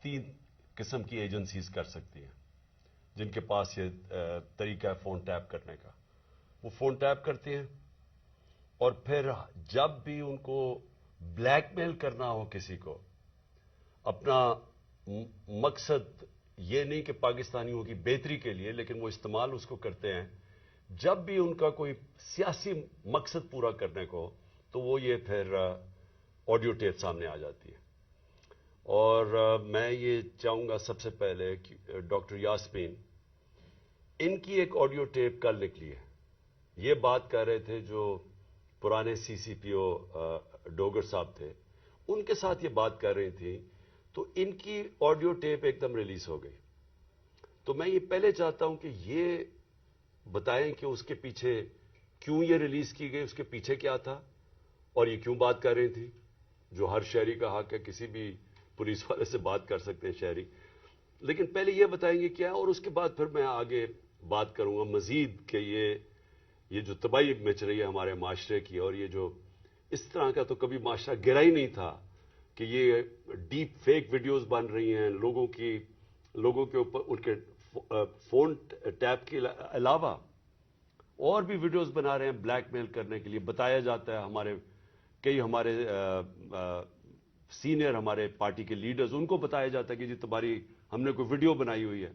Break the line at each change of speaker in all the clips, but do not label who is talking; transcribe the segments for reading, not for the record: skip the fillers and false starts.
3 قسم کی ایجنسیز کر سکتی ہیں جن کے پاس یہ طریقہ ہے فون ٹیپ کرنے کا. وہ فون ٹیپ کرتی ہیں اور پھر جب بھی ان کو بلیک میل کرنا ہو کسی کو، اپنا مقصد یہ نہیں کہ پاکستانیوں کی بہتری کے لیے، لیکن وہ استعمال اس کو کرتے ہیں جب بھی ان کا کوئی سیاسی مقصد پورا کرنے کو، تو وہ یہ پھر آڈیو ٹیپ سامنے آ جاتی ہے. اور میں یہ چاہوں گا سب سے پہلے کہ ڈاکٹر یاسمین، ان کی ایک آڈیو ٹیپ کل نکلی ہے. یہ بات کر رہے تھے جو پرانے سی سی پی او ڈوگر صاحب تھے، ان کے ساتھ یہ بات کر رہی تھی، تو ان کی آڈیو ٹیپ ایک دم ریلیز ہو گئی. تو میں یہ پہلے چاہتا ہوں کہ یہ بتائیں کہ اس کے پیچھے کیوں یہ ریلیز کی گئی، اس کے پیچھے کیا تھا، اور یہ کیوں بات کر رہی تھی. جو ہر شہری کا حق ہے، کسی بھی پولیس والے سے بات کر سکتے ہیں شہری، لیکن پہلے یہ بتائیں گے کیا، اور اس کے بعد پھر میں آگے بات کروں گا مزید کہ یہ جو تباہی مچ رہی ہے ہمارے معاشرے کی، اور یہ جو اس طرح کا تو کبھی معاشرہ گرا ہی نہیں تھا کہ یہ ڈیپ فیک ویڈیوز بن رہی ہیں لوگوں کے اوپر، ان کے فون ٹیپ کے علاوہ اور بھی ویڈیوز بنا رہے ہیں بلیک میل کرنے کے لیے. بتایا جاتا ہے کئی ہمارے سینئر ہمارے پارٹی کے لیڈرز، ان کو بتایا جاتا ہے کہ جی تمہاری ہم نے کوئی ویڈیو بنائی ہوئی ہے.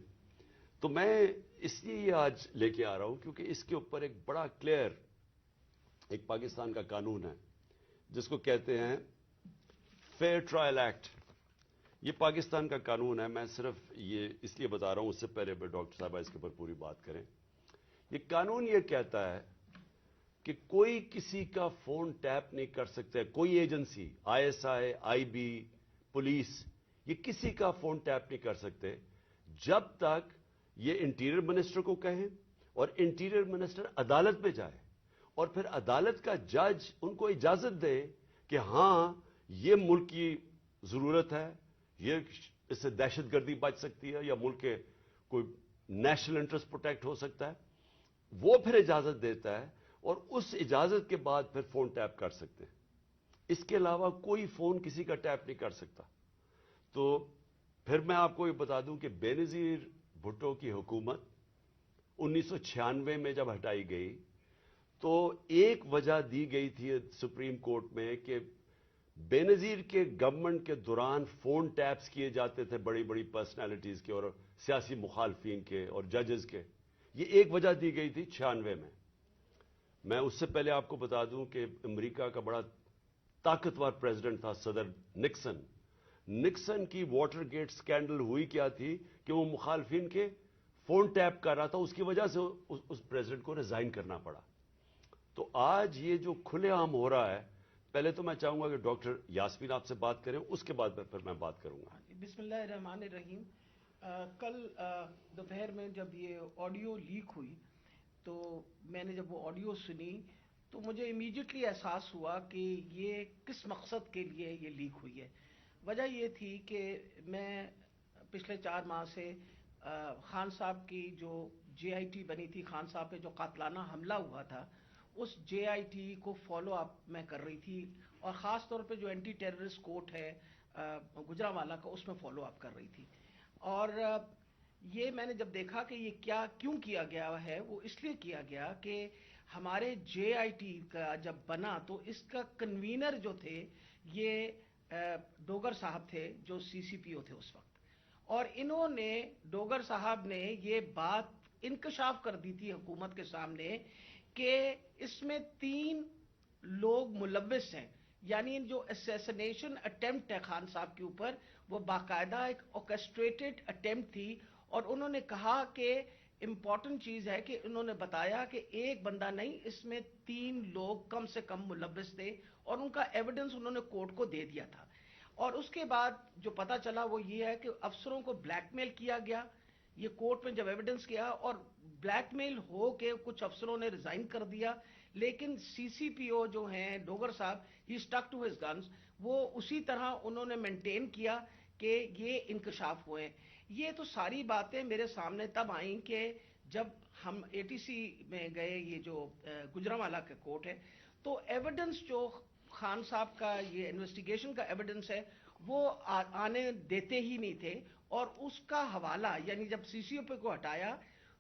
تو میں اس لیے یہ آج لے کے آ رہا ہوں کیونکہ اس کے اوپر ایک بڑا کلیئر ایک پاکستان کا قانون ہے جس کو کہتے ہیں فیئر ٹرائل ایکٹ. یہ پاکستان کا قانون ہے. میں صرف یہ اس لیے بتا رہا ہوں، اس سے پہلے ڈاکٹر صاحبہ اس کے اوپر پوری بات کریں. یہ قانون یہ کہتا ہے کہ کوئی کسی کا فون ٹیپ نہیں کر سکتا. کوئی agency, I S I, I B, police, یہ کسی کا فون ٹیپ نہیں کر سکتے جب تک یہ انٹیریئر منسٹر کو کہیں اور انٹیریئر منسٹر عدالت میں جائے اور پھر عدالت کا جج ان کو اجازت دے کہ ہاں یہ ملک کی ضرورت ہے، یہ اس سے دہشت گردی بچ سکتی ہے یا ملک کے کوئی نیشنل انٹرسٹ پروٹیکٹ ہو سکتا ہے. وہ پھر اجازت دیتا ہے اور اس اجازت کے بعد پھر فون ٹیپ کر سکتے ہیں. اس کے علاوہ کوئی فون کسی کا ٹیپ نہیں کر سکتا. تو پھر میں آپ کو یہ بتا دوں کہ بے نظیر بھٹو کی حکومت 1996 میں جب ہٹائی گئی تو ایک وجہ دی گئی تھی سپریم کورٹ میں کہ بے نظیر کے گورنمنٹ کے دوران فون ٹیپس کیے جاتے تھے بڑی بڑی پرسنالٹیز کے اور سیاسی مخالفین کے اور ججز کے. یہ ایک وجہ دی گئی تھی 96 میں. میں اس سے پہلے آپ کو بتا دوں کہ امریکہ کا بڑا طاقتور پریزیڈنٹ تھا صدر نکسن. نکسن کی واٹر گیٹ سکینڈل ہوئی کیا تھی کہ وہ مخالفین کے فون ٹیپ کر رہا تھا. اس کی وجہ سے اس پریزیڈنٹ کو ریزائن کرنا پڑا. تو آج یہ جو کھلے عام ہو رہا ہے، پہلے تو میں چاہوں گا کہ ڈاکٹر یاسمین آپ سے بات کریں، اس کے بعد پھر میں بات کروں گا.
بسم اللہ الرحمن الرحیم. کل دوپہر میں جب یہ آڈیو لیک ہوئی تو میں نے جب وہ آڈیو سنی تو مجھے امیڈیٹلی احساس ہوا کہ یہ کس مقصد کے لیے یہ لیک ہوئی ہے. وجہ یہ تھی کہ میں پچھلے 4 ماہ سے خان صاحب کی جو جے آئی ٹی بنی تھی، خان صاحب پہ جو قاتلانہ حملہ ہوا تھا، اس جے آئی ٹی کو فالو اپ میں کر رہی تھی، اور خاص طور پہ جو اینٹی ٹیررسٹ کورٹ ہے گجرانوالہ کا، اس میں فالو اپ کر رہی تھی. اور یہ میں نے جب دیکھا کہ یہ کیوں کیا گیا ہے، وہ اس لیے کیا گیا کہ ہمارے جے آئی ٹی کا جب بنا تو اس کا کنوینر جو تھے یہ ڈوگر صاحب تھے جو سی سی پی او تھے اس وقت. اور انہوں نے ڈوگر صاحب نے یہ بات انکشاف کر دی تھی حکومت کے سامنے کہ اس میں 3 لوگ ملوث ہیں. یعنی جو اسیسنیشن اٹیمپٹ ہے خان صاحب کے اوپر، وہ باقاعدہ ایک آرکسٹریٹڈ اٹیمپٹ تھی. اور انہوں نے کہا کہ امپورٹنٹ چیز ہے کہ انہوں نے بتایا کہ ایک بندہ نہیں، اس میں 3 لوگ کم سے کم ملوث تھے، اور ان کا ایویڈنس انہوں نے کورٹ کو دے دیا تھا. اور اس کے بعد جو پتا چلا وہ یہ ہے کہ افسروں کو بلیک میل کیا گیا. یہ کورٹ میں جب ایویڈنس کیا اور بلیک میل ہو کے کچھ افسروں نے ریزائن کر دیا، لیکن سی سی پی او جو ہیں ڈوگر صاحب، ہی اسٹک ٹو ہز گنز، وہ اسی طرح انہوں نے مینٹین کیا کہ یہ انکشاف ہوئے. یہ تو ساری باتیں میرے سامنے تب آئیں کہ جب ہم اے ٹی سی میں گئے، یہ جو گجرانوالہ کا کورٹ ہے، تو ایویڈنس جو خان صاحب کا یہ انویسٹیگیشن کا ایویڈنس ہے وہ آنے دیتے ہی نہیں تھے، اور اس کا حوالہ یعنی جب سی سی او پی کو ہٹایا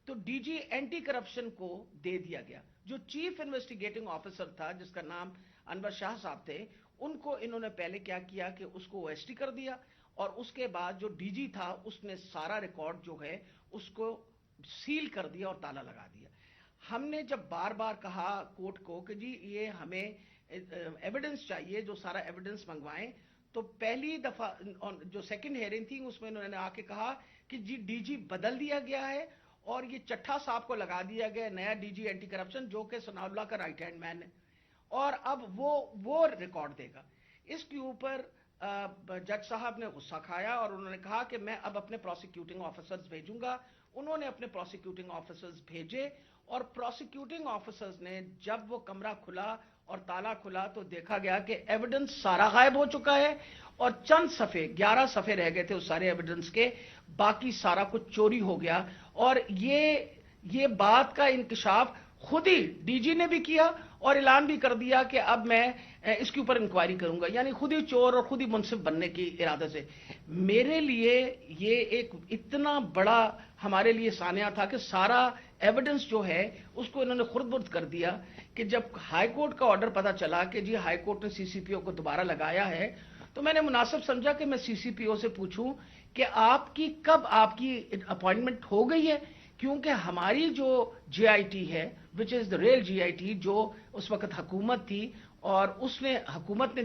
تو ڈی جی اینٹی کرپشن کو دے دیا گیا. جو چیف انویسٹیگیٹنگ آفیسر تھا جس کا نام انور شاہ صاحب تھے، ان کو انہوں نے پہلے کیا کیا کہ اس کو او ایس ٹی کر دیا، اور اس کے بعد جو ڈی جی تھا اس نے سارا ریکارڈ جو ہے اس کو سیل کر دیا اور تالا لگا دیا. ہم نے جب بار بار کہا کورٹ کو کہ جی یہ ہمیں ایویڈنس چاہیے، جو سارا ایویڈنس منگوائیں، تو پہلی دفعہ جو سیکنڈ ہیئرنگ تھی اس میں انہوں نے آ کے کہا کہ جی ڈی جی بدل دیا گیا ہے اور یہ چٹھا صاحب کو لگا دیا گیا نیا ڈی جی اینٹی کرپشن، جو کہ ثناء اللہ کا رائٹ ہینڈ مین ہے، اور اب وہ ریکارڈ دے گا. اس کے اوپر جج صاحب نے غصہ کھایا اور انہوں نے کہا کہ میں اب اپنے پروسیکیوٹنگ آفیسرز بھیجوں گا. انہوں نے اپنے پروسیکیوٹنگ آفیسرز بھیجے، اور پروسیکیوٹنگ آفیسرز نے جب وہ کمرہ کھلا اور تالا کھلا تو دیکھا گیا کہ ایویڈنس سارا غائب ہو چکا ہے، اور چند صفحے 11 صفحے رہ گئے تھے اس سارے ایویڈنس کے، باقی سارا کچھ چوری ہو گیا. اور یہ بات کا انکشاف خود ہی ڈی جی نے بھی کیا اور اعلان بھی کر دیا کہ اب میں اس کے اوپر انکوائری کروں گا، یعنی خود ہی چور اور خود ہی منصف بننے کی ارادے سے. میرے لیے یہ ایک اتنا بڑا ہمارے لیے سانحہ تھا کہ سارا ایویڈنس جو ہے اس کو انہوں نے خرد برد کر دیا، کہ جب ہائی کورٹ کا آرڈر پتا چلا کہ جی ہائی کورٹ نے سی سی پی او کو دوبارہ لگایا ہے، تو میں نے مناسب سمجھا کہ میں سی سی پی او سے پوچھوں کہ کب آپ کی اپوائنٹمنٹ ہو گئی ہے، کیونکہ ہماری جو جے آئی ٹی ہے وچ از دا ریل جے آئی ٹی، جو اس وقت حکومت تھی اور حکومت نے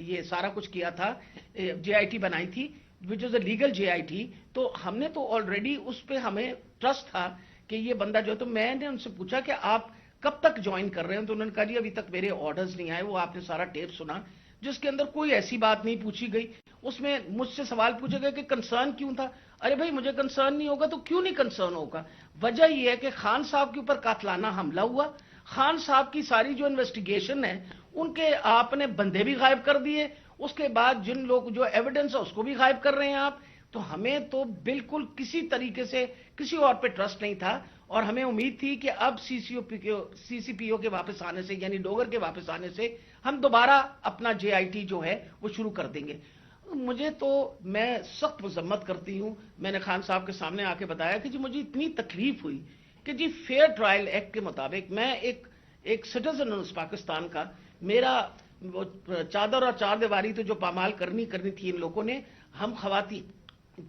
یہ سارا کچھ کیا تھا، جے آئی ٹی بنائی تھی وچ از a legal J I T, تو ہم نے تو آلریڈی اس پہ ہمیں ٹرسٹ تھا کہ یہ بندہ جو ہے. تو میں نے ان سے پوچھا کہ آپ کب تک جوائن کر رہے ہیں، تو انہوں نے کہا جی ابھی تک میرے آرڈرز نہیں آئے. وہ آپ نے سارا ٹیپ سنا جس کے اندر کوئی ایسی بات نہیں پوچھی گئی. اس میں مجھ سے سوال پوچھے گئے کہ کنسرن کیوں تھا. ارے بھائی مجھے کنسرن نہیں ہوگا تو کیوں نہیں کنسرن ہوگا؟ وجہ یہ ہے کہ خان صاحب کے اوپر قاتلانہ حملہ ہوا، خان صاحب کی ساری جو انویسٹیگیشن ہے ان کے آپ نے بندے بھی غائب کر دیے، اس کے بعد جن لوگ جو ایویڈنس ہے اس کو بھی غائب کر رہے ہیں آپ. تو ہمیں تو بالکل کسی طریقے سے کسی اور پہ ٹرسٹ نہیں تھا، اور ہمیں امید تھی کہ اب سی سی پی او کے واپس آنے سے، یعنی ڈوگر کے واپس آنے سے ہم دوبارہ اپنا جے آئی ٹی جو ہے وہ شروع کر دیں گے. میں سخت مذمت کرتی ہوں. میں نے خان صاحب کے سامنے آ کے بتایا کہ جی مجھے اتنی تکلیف ہوئی کہ جی فیئر ٹرائل ایکٹ کے مطابق میں ایک سٹیزن ہوں اس پاکستان کا، میرا وہ چادر اور چار دیواری تو جو پامال کرنی تھی ان لوگوں نے، ہم خواتین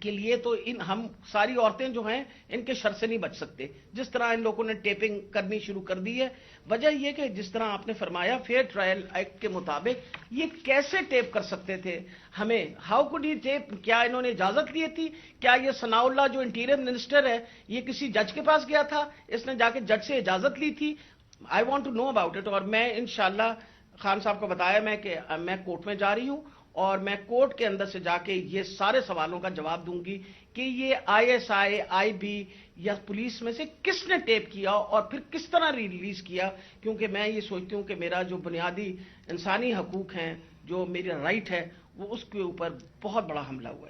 کے لیے تو ہم ساری عورتیں جو ہیں ان کے شر سے نہیں بچ سکتے. جس طرح ان لوگوں نے ٹیپنگ کرنی شروع کر دی ہے، وجہ یہ کہ جس طرح آپ نے فرمایا فیئر ٹرائل ایکٹ کے مطابق یہ کیسے ٹیپ کر سکتے تھے ہمیں؟ How could he tap? کیا انہوں نے اجازت لی تھی؟ کیا یہ ثناء اللہ جو انٹیریئر منسٹر ہے یہ کسی جج کے پاس گیا تھا؟ اس نے جا کے جج سے اجازت لی تھی؟ I want to know about it. اور میں انشاءاللہ خان صاحب کو بتایا کہ میں کورٹ میں جا رہی ہوں اور میں کورٹ کے اندر سے جا کے یہ سارے سوالوں کا جواب دوں گی کہ یہ آئی ایس آئی بی یا پولیس میں سے کس نے ٹیپ کیا اور پھر کس طرح ریلیز کیا. کیونکہ میں یہ سوچتی ہوں کہ میرا جو بنیادی انسانی حقوق ہیں، جو میرا رائٹ ہے، وہ اس کے اوپر بہت بڑا حملہ ہوا.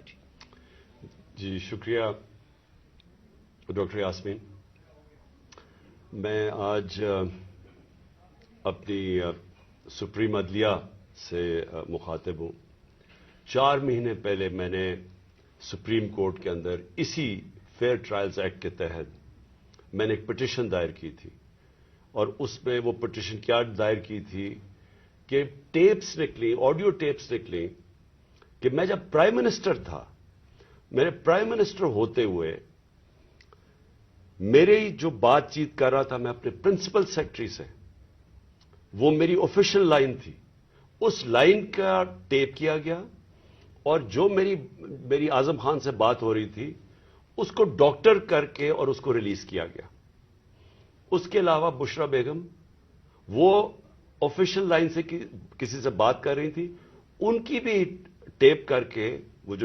جی شکریہ ڈاکٹر یاسمین. میں آج اپنی سپریم عدلیہ سے مخاطب ہوں. 4 مہینے پہلے میں نے سپریم کورٹ کے اندر اسی فیئر ٹرائلز ایکٹ کے تحت میں نے ایک پٹیشن دائر کی تھی، اور اس میں وہ پٹیشن کیا دائر کی تھی کہ ٹیپس نکلی، آڈیو ٹیپس نکلی کہ میں جب پرائم منسٹر تھا، میرے پرائم منسٹر ہوتے ہوئے میرے جو بات چیت کر رہا تھا میں اپنے پرنسپل سیکرٹری سے، وہ میری آفیشیل لائن تھی، اس لائن کا ٹیپ کیا گیا، اور جو میری اعظم خان سے بات ہو رہی تھی اس کو ڈاکٹر کر کے اور اس کو ریلیز کیا گیا. اس کے علاوہ بشرا بیگم وہ آفیشیل لائن سے کسی سے بات کر رہی تھی، ان کی بھی ٹیپ کر کے وہ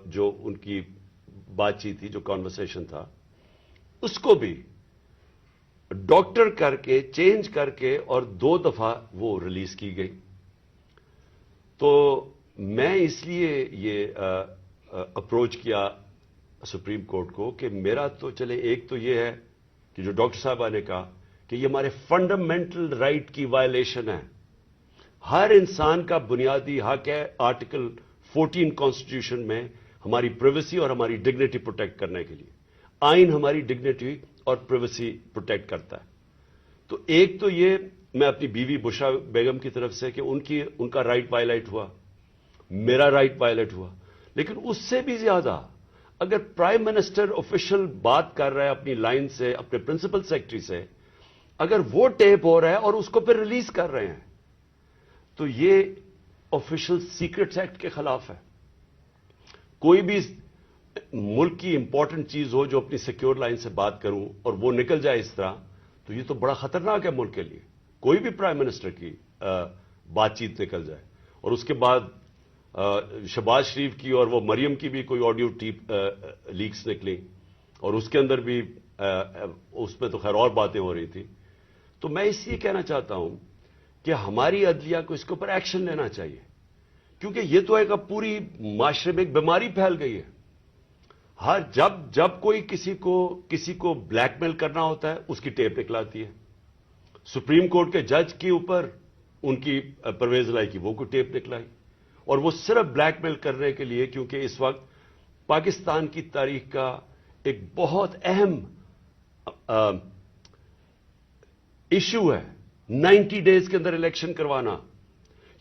جو ان کی بات چیت تھی، جو کانورسیشن تھا، اس کو بھی ڈاکٹر کر کے چینج کر کے اور 2 دفعہ وہ ریلیز کی گئی. تو میں اس لیے یہ اپروچ کیا سپریم کورٹ کو کہ میرا تو چلے، ایک تو یہ ہے کہ جو ڈاکٹر صاحبہ نے کہا کہ یہ ہمارے فنڈامنٹل رائٹ کی وائلیشن ہے. ہر انسان کا بنیادی حق ہے آرٹیکل 14 کانسٹیٹیوشن میں ہماری پرائیویسی اور ہماری ڈگنیٹی پروٹیکٹ کرنے کے لیے. آئین ہماری ڈگنیٹی اور پرائیویسی پروٹیکٹ کرتا ہے. تو ایک تو یہ میں اپنی بیوی بشرا بیگم کی طرف سے کہ ان کا رائٹ وائلیٹ ہوا, میرا رائٹ وائلیٹ ہوا, لیکن اس سے بھی زیادہ اگر پرائم منسٹر آفیشل بات کر رہا ہے اپنی لائن سے, اپنے پرنسپل سیکرٹری سے, اگر وہ ٹیپ ہو رہا ہے اور اس کو پھر ریلیز کر رہے ہیں تو یہ آفیشل سیکرٹس ایکٹ کے خلاف ہے. کوئی بھی ملک کی امپورٹنٹ چیز ہو جو اپنی سیکیور لائن سے بات کروں اور وہ نکل جائے اس طرح, تو یہ تو بڑا خطرناک ہے ملک کے لیے. کوئی بھی پرائم منسٹر کی بات چیت نکل جائے, اور اس کے بعد شہباز شریف کی اور وہ مریم کی بھی کوئی آڈیو ٹیپ لیکس نکلی, اور اس کے اندر بھی اس میں تو خیر اور باتیں ہو رہی تھی. تو میں اس لیے کہنا چاہتا ہوں کہ ہماری عدلیہ کو اس کے اوپر ایکشن لینا چاہیے, کیونکہ یہ تو ایک اب پوری معاشرے میں ایک بیماری پھیل گئی ہے. ہر جب کوئی کسی کو بلیک میل کرنا ہوتا ہے اس کی ٹیپ نکلاتی ہے. سپریم کورٹ کے جج کے اوپر ان کی پرویز لائی کی وہ کوئی ٹیپ نکلائی, اور وہ صرف بلیک میل کرنے کے لیے, کیونکہ اس وقت پاکستان کی تاریخ کا ایک بہت اہم ایشو ہے 90 ڈیز کے اندر الیکشن کروانا.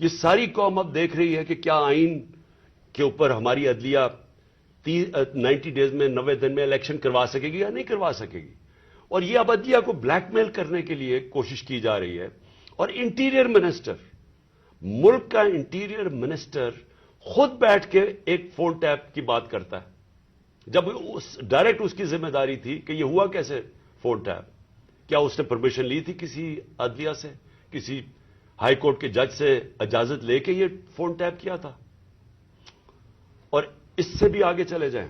یہ ساری قوم اب دیکھ رہی ہے کہ کیا آئین کے اوپر ہماری عدلیہ 90 ڈیز میں 90 دن میں الیکشن کروا سکے گی یا نہیں کروا سکے گی. اور یہ اب عدلیہ کو بلیک میل کرنے کے لیے کوشش کی جا رہی ہے. اور انٹیریئر منسٹر, ملک کا انٹیریئر منسٹر خود بیٹھ کے ایک فون ٹیپ کی بات کرتا ہے, جب ڈائریکٹ اس کی ذمہ داری تھی کہ یہ ہوا کیسے فون ٹیپ. کیا اس نے پرمیشن لی تھی کسی عدلیہ سے, کسی ہائی کورٹ کے جج سے اجازت لے کے یہ فون ٹیپ کیا تھا؟ اور اس سے بھی آگے چلے جائیں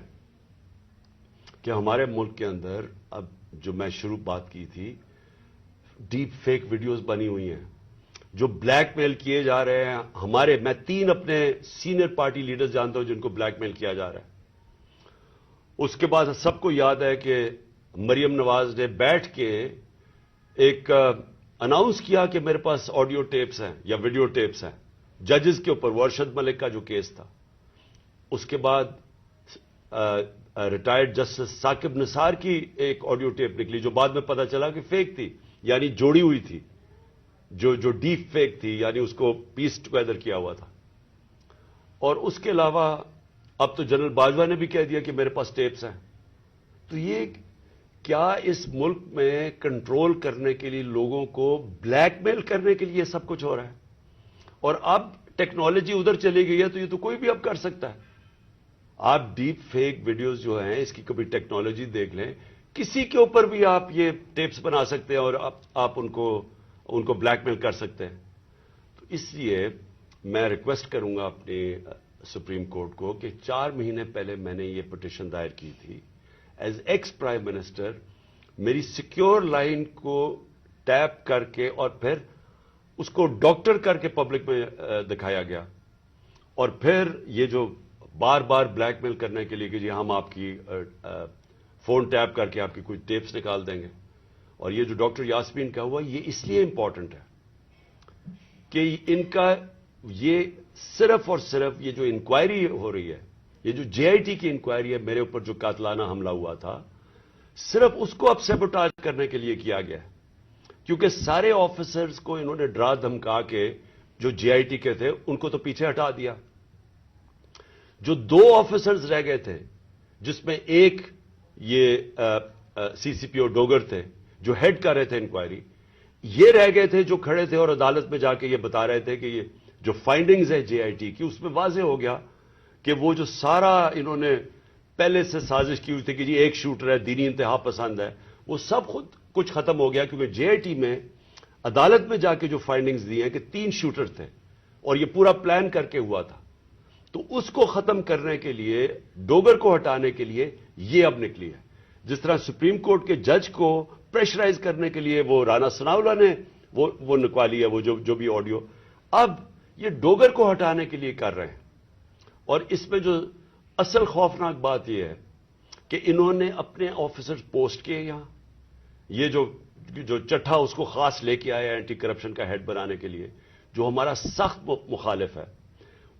کہ ہمارے ملک کے اندر اب جو میں شروع بات کی تھی, ڈیپ فیک ویڈیوز بنی ہوئی ہیں جو بلیک میل کیے جا رہے ہیں. میں 3 اپنے سینئر پارٹی لیڈرز جانتا ہوں جن کو بلیک میل کیا جا رہا ہے. اس کے بعد سب کو یاد ہے کہ مریم نواز نے بیٹھ کے ایک اناؤنس کیا کہ میرے پاس آڈیو ٹیپس ہیں یا ویڈیو ٹیپس ہیں ججز کے اوپر, وہ ارشد ملک کا جو کیس تھا. اس کے بعد ریٹائرڈ جسٹس ثاقب نثار کی ایک آڈیو ٹیپ نکلی جو بعد میں پتا چلا کہ فیک تھی, یعنی جوڑی ہوئی تھی, جو ڈیپ فیک تھی, یعنی اس کو پیس ٹوگیدر کیا ہوا تھا. اور اس کے علاوہ اب تو جنرل باجوہ نے بھی کہہ دیا کہ میرے پاس ٹیپس ہیں. تو یہ کیا اس ملک میں کنٹرول کرنے کے لیے, لوگوں کو بلیک میل کرنے کے لیے سب کچھ ہو رہا ہے؟ اور اب ٹیکنالوجی ادھر چلی گئی ہے تو یہ تو کوئی بھی اب کر سکتا ہے. آپ ڈیپ فیک ویڈیوز جو ہیں اس کی کبھی ٹیکنالوجی دیکھ لیں, کسی کے اوپر بھی آپ یہ ٹیپس بنا سکتے ہیں اور آپ ان کو بلیک میل کر سکتے ہیں. تو اس لیے میں ریکویسٹ کروں گا اپنے سپریم کورٹ کو کہ 4 مہینے پہلے میں نے یہ پٹیشن دائر کی تھی. ایز ایکس پرائم منسٹر میری سیکیور لائن کو ٹیپ کر کے اور پھر اس کو ڈاکٹر کر کے پبلک میں دکھایا گیا, اور پھر یہ جو بار بار بلیک میل کرنے کے لیے کہ جی ہم آپ کی فون ٹیپ کر کے آپ کی کوئی ٹیپس نکال دیں گے. اور یہ جو ڈاکٹر یاسمین کا ہوا یہ اس لیے امپورٹنٹ ہے کہ ان کا یہ صرف اور صرف یہ جو انکوائری ہو رہی ہے, یہ جو جے آئی ٹی کی انکوائری ہے میرے اوپر جو قاتلانہ حملہ ہوا تھا, صرف اس کو اب سیبوٹاج کرنے کے لیے کیا گیا ہے. کیونکہ سارے آفیسرز کو انہوں نے ڈرا دھمکا کے جو جے آئی ٹی کے تھے ان کو تو پیچھے ہٹا دیا. جو 2 آفیسرز رہ گئے تھے جس میں ایک یہ سی سی پی او ڈوگر تھے جو ہیڈ کر رہے تھے انکوائری, یہ رہ گئے تھے جو کھڑے تھے اور عدالت میں جا کے یہ بتا رہے تھے کہ یہ جو فائنڈنگز ہے جے آئی ٹی کی اس میں واضح ہو گیا کہ وہ جو سارا انہوں نے پہلے سے سازش کی ہوئی تھی کہ جی ایک شوٹر ہے, دینی انتہا پسند ہے, وہ سب خود کچھ ختم ہو گیا. کیونکہ جے آئی ٹی میں عدالت میں جا کے جو فائنڈنگز دی ہیں کہ 3 شوٹر تھے اور یہ پورا پلان کر کے ہوا تھا. تو اس کو ختم کرنے کے لیے, ڈوگر کو ہٹانے کے لیے یہ اب نکلی ہے. جس طرح سپریم کورٹ کے جج کو پریشرائز کرنے کے لیے وہ رانا ثناءاللہ نے وہ نکوالی ہے, وہ جو بھی آڈیو, اب یہ ڈوگر کو ہٹانے کے لیے کر رہے ہیں. اور اس میں جو اصل خوفناک بات یہ ہے کہ انہوں نے اپنے آفیسر پوسٹ کیے یہاں, یہ جو چٹھا اس کو خاص لے کے آیا اینٹی کرپشن کا ہیڈ بنانے کے لیے, جو ہمارا سخت مخالف ہے,